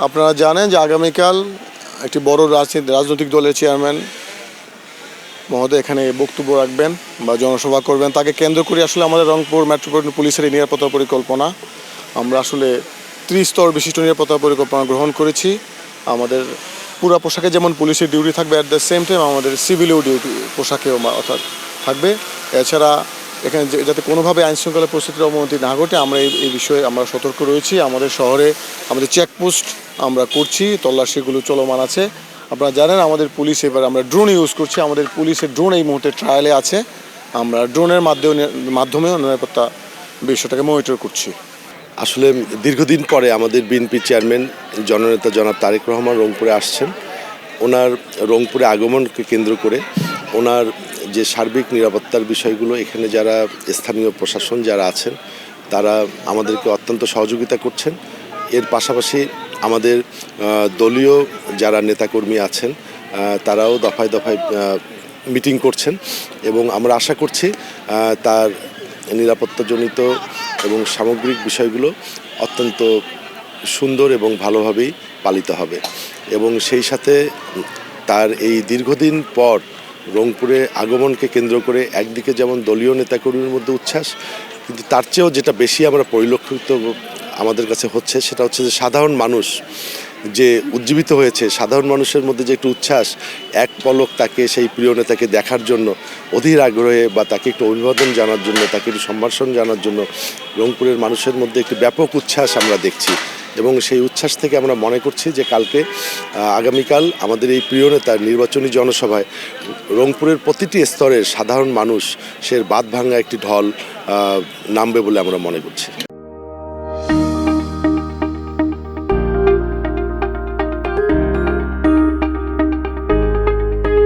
আপনারা জানেন যে আগামীকাল একটি বড় রাজনৈতিক দলের চেয়ারম্যান মহোদয় এখানে বক্তব্য রাখবেন বা জনসভা করবেন। তাকে কেন্দ্র করে আসলে আমাদের রংপুর মেট্রোপলিটন পুলিশের এই নিরাপত্তা পরিকল্পনা আমরা আসলে 30 স্তর বিশিষ্ট নিরাপত্তা পরিকল্পনা গ্রহণ করেছি। আমাদের পুরো পোশাকে যেমন পুলিশের ডিউটি থাকবে, অ্যাট দ্য সেম টাইম আমাদের সিভিলেও ডিউটি পোশাকেও অর্থাৎ থাকবে। এছাড়া এখানে যাতে কোনোভাবে আইনশৃঙ্খলা পরিস্থিতির অবনতি না ঘটে আমরা এই বিষয়ে আমরা সতর্ক রয়েছি। আমাদের শহরে আমাদের চেকপোস্ট আমরা করছি, তল্লাশিগুলো চলমান আছে। আপনারা জানেন আমাদের পুলিশ এবার আমরা ড্রোন ইউজ করছি। আমাদের পুলিশের ড্রোন এই মুহূর্তে ট্রায়ালে আছে। আমরা ড্রোনের মাধ্যমেও নিরাপত্তা বিষয়টাকে মনিটর করছি। আসলে দীর্ঘদিন পরে আমাদের বিএনপি চেয়ারম্যান জননেতা জনাব তারেক রহমান রংপুরে আসছেন। ওনার রংপুরে আগমনকে কেন্দ্র করে ওনার যে সার্বিক নিরাপত্তার বিষয়গুলো, এখানে যারা স্থানীয় প্রশাসন যারা আছেন তারা আমাদেরকে অত্যন্ত সহযোগিতা করছেন। এর পাশাপাশি আমাদের দলীয় যারা নেতাকর্মী আছেন তারাও দফায় দফায় মিটিং করছেন এবং আমরা আশা করছি তার নিরাপত্তাজনিত এবং সামগ্রিক বিষয়গুলো অত্যন্ত সুন্দর এবং ভালোভাবেই পালিত হবে। এবং সেই সাথে তার এই দীর্ঘদিন পর রংপুরে আগমনকে কেন্দ্র করে একদিকে যেমন দলীয় নেতাকর্মীর মধ্যে উচ্ছ্বাস, কিন্তু তার চেয়েও যেটা বেশি আমরা পরিলক্ষিত আমাদের কাছে হচ্ছে সেটা হচ্ছে যে সাধারণ মানুষ যে উজ্জীবিত হয়েছে, সাধারণ মানুষের মধ্যে যে একটু উচ্ছ্বাস, এক পলক তাকে সেই প্রিয় নেতাকে দেখার জন্য অধীর আগ্রহে বা তাকে একটু অভিবাদন জানার জন্য, তাকে একটু সম্ভাষণ জানার জন্য রংপুরের মানুষের মধ্যে একটি ব্যাপক উচ্ছ্বাস আমরা দেখছি। এবং সেই উচ্ছ্বাস থেকে আমরা মনে করছি যে কালকে আগামীকাল আমাদের এই প্রিয় নেতার নির্বাচনী জনসভায় রংপুরের প্রতিটি স্তরের সাধারণ মানুষ সে বাঁধ ভাঙা একটি ঢল নামবে বলে আমরা মনে করছি।